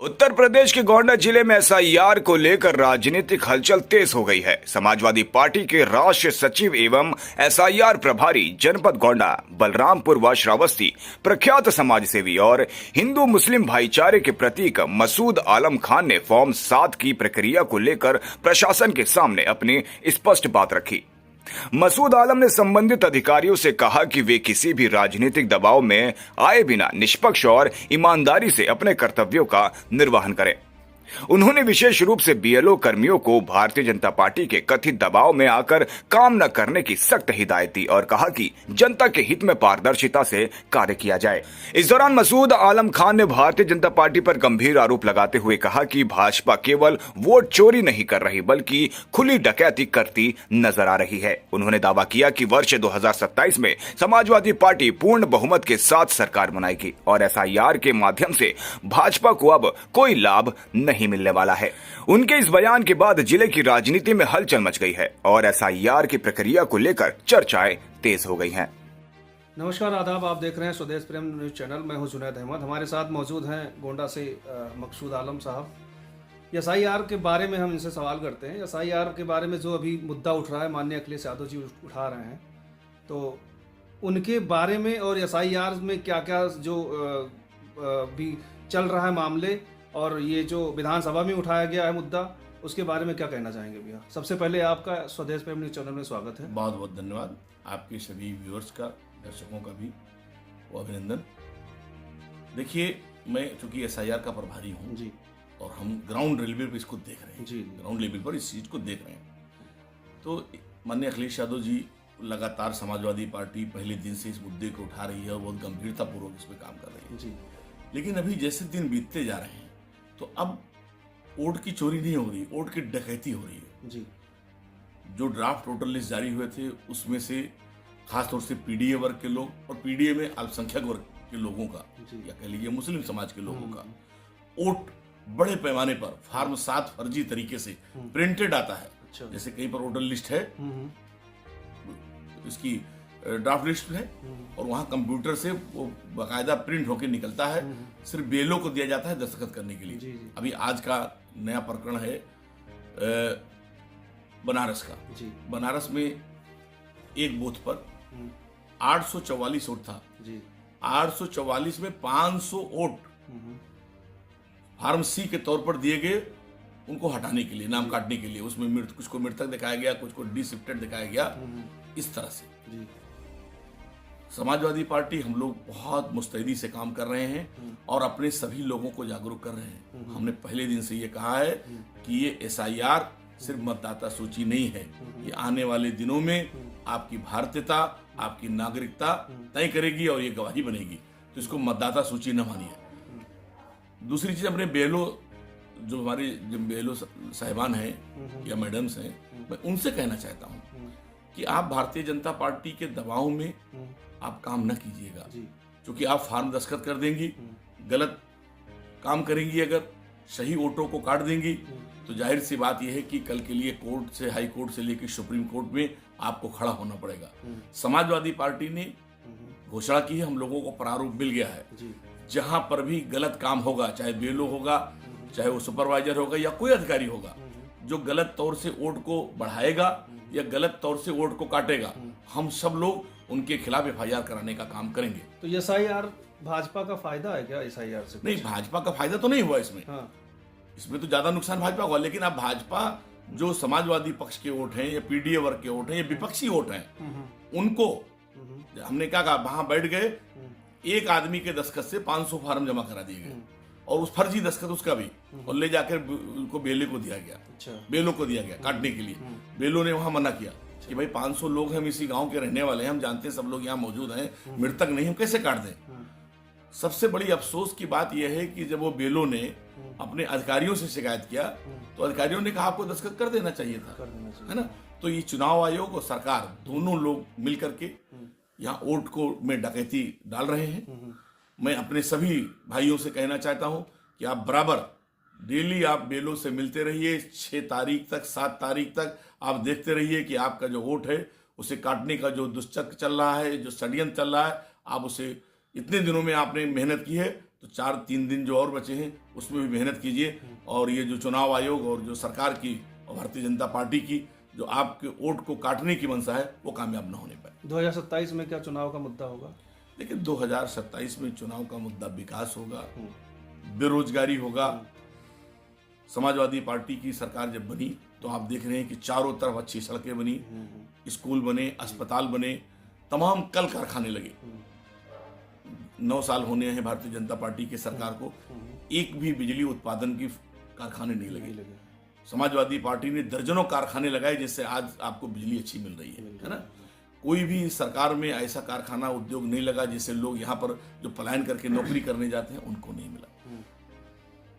उत्तर प्रदेश के गोंडा जिले में एसआईआर को लेकर राजनीतिक हलचल तेज हो गई है। समाजवादी पार्टी के राष्ट्रीय सचिव एवं एसआईआर प्रभारी जनपद गोंडा बलरामपुर व श्रावस्ती प्रख्यात समाजसेवी और हिंदू मुस्लिम भाईचारे के प्रतीक मसूद आलम खान ने फॉर्म 7 की प्रक्रिया को लेकर प्रशासन के सामने अपनी स्पष्ट बात रखी। मसूद आलम ने संबंधित अधिकारियों से कहा कि वे किसी भी राजनीतिक दबाव में आए बिना निष्पक्ष और ईमानदारी से अपने कर्तव्यों का निर्वहन करें। उन्होंने विशेष रूप से बीएलओ कर्मियों को भारतीय जनता पार्टी के कथित दबाव में आकर काम न करने की सख्त हिदायत दी और कहा कि जनता के हित में पारदर्शिता से कार्य किया जाए। इस दौरान मसूद आलम खान ने भारतीय जनता पार्टी पर गंभीर आरोप लगाते हुए कहा कि भाजपा केवल वोट चोरी नहीं कर रही बल्कि खुली डकैती करती नजर आ रही है। उन्होंने दावा किया कि वर्ष 2027 में समाजवादी पार्टी पूर्ण बहुमत के साथ सरकार बनाएगी और एसआईआर के माध्यम से भाजपा को अब कोई लाभ नहीं मिलने वाला है। उनके इस बयान के बाद जिले की राजनीति में हलचल मच गई है और एसआईआर की प्रक्रिया को लेकर चर्चाएं तेज हो गई हैं। नमस्कार, आदाब। आप देख रहे हैं स्वदेश प्रेम न्यूज चैनल। मैं हूं जुनैद अहमद। हमारे साथ मौजूद हैं गोंडा से मकसूद आलम साहब। एसआईआर के बारे में हम इनसे सवाल करते हैं। एसआईआर के बारे में जो अभी मुद्दा उठ रहा है, माननीय अखिलेश यादव जी उठा रहे हैं, तो उनके बारे में और एसआईआर में क्या क्या जो भी चल रहा है मामले और ये जो विधानसभा में उठाया गया है मुद्दा, उसके बारे में क्या कहना चाहेंगे भैया? सबसे पहले आपका स्वदेश प्रेम न्यूज चैनल में स्वागत है। बहुत बहुत धन्यवाद। आपके सभी व्यूअर्स का, दर्शकों का भी वो अभिनंदन। देखिए, मैं चूंकि एसआईआर का प्रभारी हूँ जी, और हम ग्राउंड लेवल पर इसको देख रहे हैं जी, ग्राउंड लेवल पर इस चीज को देख रहे हैं, तो माननीय अखिलेश यादव जी लगातार समाजवादी पार्टी पहले दिन से इस मुद्दे को उठा रही है और बहुत गंभीरतापूर्वक इस पर काम कर रही है जी। लेकिन अभी जैसे दिन बीतते जा रहे हैं तो अब वोट की चोरी नहीं हो रही, वोट की डकैती हो रही है जी। जो ड्राफ्ट वोटर लिस्ट जारी हुए थे उसमें से खासतौर से पीडीए वर्ग के लोग और पीडीए में अल्पसंख्यक वर्ग के लोगों का या कह लीजिए मुस्लिम समाज के लोगों का वोट बड़े पैमाने पर फॉर्म 7 फर्जी तरीके से प्रिंटेड आता है। अच्छा। जैसे कहीं पर वोटर लिस्ट है, इसकी ड्राफ्ट लिस्ट है और वहां कंप्यूटर से वो बाकायदा प्रिंट होकर निकलता है, सिर्फ बेलों को दिया जाता है दस्तखत करने के लिए। जी, जी। अभी आज का नया प्रकरण है बनारस का। जी। बनारस में एक बूथ पर 844 वोट था जी। 844 में 500 वोट फार्म सी के तौर पर दिए गए उनको हटाने के लिए, नाम काटने के लिए। उसमें कुछ को मृतक दिखाया गया, कुछ को डिशिफ्टेड दिखाया गया। इस तरह से जी। समाजवादी पार्टी हम लोग बहुत मुस्तैदी से काम कर रहे हैं और अपने सभी लोगों को जागरूक कर रहे हैं। हमने पहले दिन से ये कहा है कि ये एसआईआर सिर्फ मतदाता सूची नहीं है, ये आने वाले दिनों में आपकी भारतीयता, आपकी नागरिकता तय करेगी और ये गवाही बनेगी, तो इसको मतदाता सूची न मानिए। दूसरी चीज, अपने बेलो जो हमारे बेलो साहिबान हैं या मैडम्स हैं, मैं उनसे कहना चाहता हूँ कि आप भारतीय जनता पार्टी के दबाव में आप काम न कीजिएगा, क्योंकि आप फार्म दस्तखत कर देंगी, गलत काम करेंगी, अगर सही वोटों को काट देंगी तो जाहिर सी बात यह है कि कल के लिए कोर्ट से, हाई कोर्ट से लेकर सुप्रीम कोर्ट में आपको खड़ा होना पड़ेगा। समाजवादी पार्टी ने घोषणा की है, हम लोगों को प्रारूप मिल गया है, जहां पर भी गलत काम होगा, चाहे बेलो होगा, चाहे वो सुपरवाइजर होगा या कोई अधिकारी होगा, जो गलत तौर से वोट को बढ़ाएगा या गलत तौर से वोट को काटेगा, हम सब लोग उनके खिलाफ एफआईआर कराने का काम करेंगे। तो एसआईआर भाजपा का फायदा है क्या एसआईआर से? नहीं, भाजपा का फायदा तो नहीं हुआ इसमें। हाँ। इसमें तो ज्यादा नुकसान भाजपा हुआ, लेकिन अब भाजपा जो समाजवादी पक्ष के वोट हैं या पीडीए वर्ग के वोट हैं या विपक्षी वोट हैं, उनको हमने क्या कहा, वहां बैठ गए, एक आदमी के दस्तखत से 500 फार्म जमा करा दिए गए और उस फर्जी दस्तखत उसका भी, और ले जाकर उनको बेले को दिया गया। अच्छा। बेलों को दिया गया काटने के लिए। बेलों ने वहां मना किया कि भाई 500 लोग हम इसी गांव के रहने वाले हैं, हम जानते हैं सब लोग यहाँ मौजूद हैं, मृतक नहीं, हम कैसे काट दें। सबसे बड़ी अफसोस की बात यह है कि जब वो बेलों ने अपने अधिकारियों से शिकायत किया तो अधिकारियों ने कहा आपको दस्तखत कर देना चाहिए था, है ना। तो ये चुनाव आयोग और सरकार दोनों लोग मिलकर के यहाँ वोट को में डकैती डाल रहे हैं। मैं अपने सभी भाइयों से कहना चाहता हूं कि आप बराबर डेली आप बेलों से मिलते रहिए। 6 तारीख तक, 7 तारीख तक आप देखते रहिए कि आपका जो वोट है उसे काटने का जो दुष्चक्र चल रहा है, जो षड्यंत्र चल रहा है, आप उसे इतने दिनों में आपने मेहनत की है, तो 4-3 दिन जो और बचे हैं उसमें भी मेहनत कीजिए, और ये जो चुनाव आयोग और जो सरकार की और भारतीय जनता पार्टी की जो आपके वोट को काटने की मंशा है वो कामयाब न होने पाए। 2027 में क्या चुनाव का मुद्दा होगा? लेकिन 2027 में चुनाव का मुद्दा विकास होगा, बेरोजगारी होगा। समाजवादी पार्टी की सरकार जब बनी तो आप देख रहे हैं कि चारों तरफ अच्छी सड़कें बनी, स्कूल बने, अस्पताल बने, तमाम कल कारखाने लगे। 9 साल होने हैं भारतीय जनता पार्टी की सरकार को, एक भी बिजली उत्पादन की कारखाने नहीं लगे। समाजवादी पार्टी ने दर्जनों कारखाने लगाए जिससे आज आपको बिजली अच्छी मिल रही है ना। कोई भी सरकार में ऐसा कारखाना उद्योग नहीं लगा जिससे लोग यहाँ पर जो पलायन करके नौकरी करने जाते हैं उनको नहीं मिला।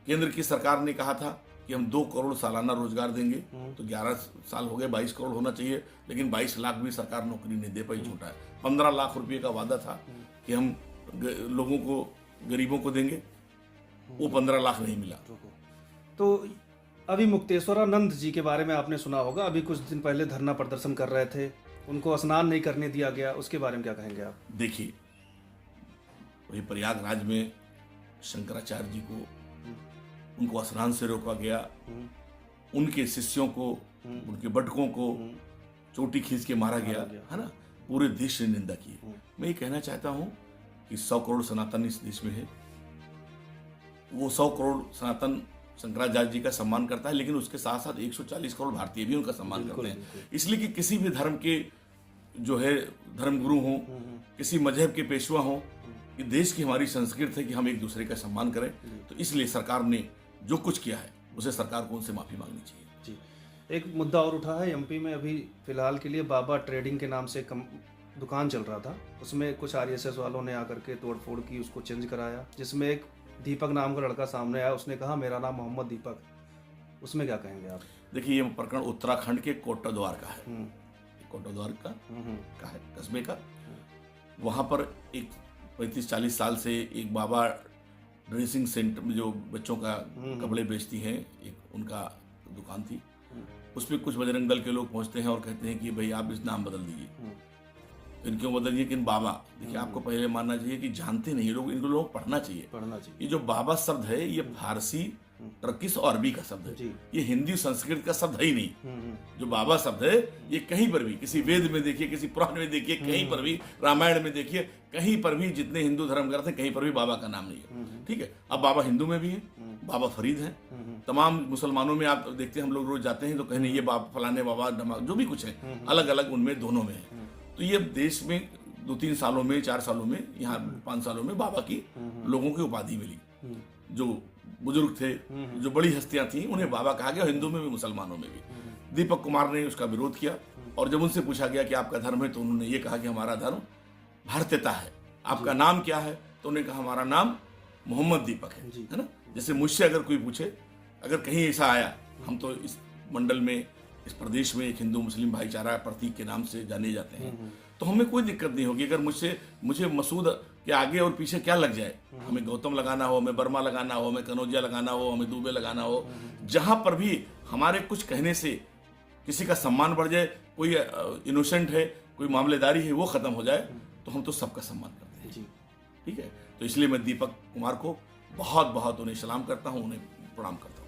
केंद्र की सरकार ने कहा था कि हम 2 करोड़ सालाना रोजगार देंगे, तो 11 साल हो गए, 22 करोड़ होना चाहिए, लेकिन 22 लाख भी सरकार नौकरी नहीं दे पाई, झूठा है। 15 लाख रुपए का वादा था कि हम लोगों को, गरीबों को देंगे, वो 15 लाख नहीं मिला। तो अभी मुक्तेश्वरानंद जी के बारे में आपने सुना होगा, अभी कुछ दिन पहले धरना प्रदर्शन कर रहे थे, उनको स्नान नहीं करने दिया गया, उसके बारे में क्या कहेंगे आप? देखिए, वही प्रयागराज में शंकराचार्य जी को, उनको स्नान से रोका गया, उनके शिष्यों को, उनके बटकों को चोटी खींच के मारा गया, है ना। पूरे देश ने निंदा की। मैं ये कहना चाहता हूं कि 100 करोड़ सनातन इस देश में है, वो 100 करोड़ सनातन शंकराचार्य जी का सम्मान करता है, लेकिन उसके साथ साथ 140 करोड़ भारतीय भी उनका सम्मान करते हैं। इसलिए कि किसी भी धर्म के जो है धर्मगुरु हों, किसी मजहब के पेशवा हों, ये देश की हमारी संस्कृति है कि हम एक दूसरे का सम्मान करें। तो इसलिए सरकार ने जो कुछ किया है उसे सरकार को उनसे माफी मांगनी चाहिए। जी, एक मुद्दा और उठा है, एमपी में अभी फिलहाल के लिए बाबा ट्रेडिंग के नाम से दुकान चल रहा था, उसमें कुछ आरएसएस वालों ने आकर के तोड़फोड़ की, उसको चेंज कराया, जिसमें एक दीपक नाम का लड़का सामने आया, उसने कहा मेरा नाम मोहम्मद दीपक। उसमें क्या कहेंगे आप? देखिए, ये प्रकरण उत्तराखंड के कोटाद्वार का है, कोटाद्वार का है कस्बे का। वहां पर एक 35-40 साल से एक बाबा ड्रेसिंग सेंटर में जो बच्चों का कपड़े बेचती हैं, एक उनका दुकान थी। उसमें कुछ बजरंग दल के लोग पहुंचते हैं और कहते हैं कि भाई आप इस नाम बदल दीजिए। फिर क्यों बदलिए? कि बाबा, देखिए आपको पहले मानना चाहिए कि जानते नहीं लोग, इनको लोग पढ़ना चाहिए। ये जो बाबा शब्द है ये फारसी, टर्किश और अरबी का शब्द है, ये हिंदी संस्कृत का शब्द है ही नहीं। जो बाबा शब्द है ये कहीं पर भी, किसी वेद में देखिए, किसी पुराण में देखिए, कहीं पर भी, रामायण में देखिए, कहीं पर भी जितने हिंदू धर्म करते हैं कहीं पर भी बाबा का नाम नहीं है। ठीक है, अब बाबा हिंदू में भी है, बाबा फरीद है, तमाम मुसलमानों में आप देखते हैं, हम लोग रोज जाते हैं तो कहीं ये बाबा फलाने बाबा जो भी कुछ है, अलग अलग उनमें दोनों में है। तो ये देश में 2-3 सालों में, 4 सालों में, यहाँ 5 सालों में बाबा की लोगों की उपाधि मिली। जो बुजुर्ग थे, जो बड़ी हस्तियां थी, उन्हें बाबा कहा गया, हिंदू में भी मुसलमानों में भी। दीपक कुमार ने उसका विरोध किया, और जब उनसे पूछा गया कि आपका धर्म है तो उन्होंने ये कहा कि हमारा धर्म भारतीयता है। आपका नाम क्या है? तो उन्होंने कहा हमारा नाम मोहम्मद दीपक है ना। जैसे मुझसे अगर कोई पूछे, अगर कहीं ऐसा आया, हम तो इस मंडल में, इस प्रदेश में एक हिंदू मुस्लिम भाईचारा प्रतीक के नाम से जाने जाते हैं, तो हमें कोई दिक्कत नहीं होगी। अगर मुझे मसूद के आगे और पीछे क्या लग जाए, हमें गौतम लगाना हो, हमें वर्मा लगाना हो, हमें कनौजिया लगाना हो, हमें दुबे लगाना हो, जहां पर भी हमारे कुछ कहने से किसी का सम्मान बढ़ जाए, कोई इनोसेंट है, कोई मामलेदारी है, वो खत्म हो जाए, तो हम तो सबका सम्मान करते हैं। ठीक है, तो इसलिए मैं दीपक कुमार को बहुत बहुत उन्हें सलाम करता हूँ, उन्हें प्रणाम करता हूँ।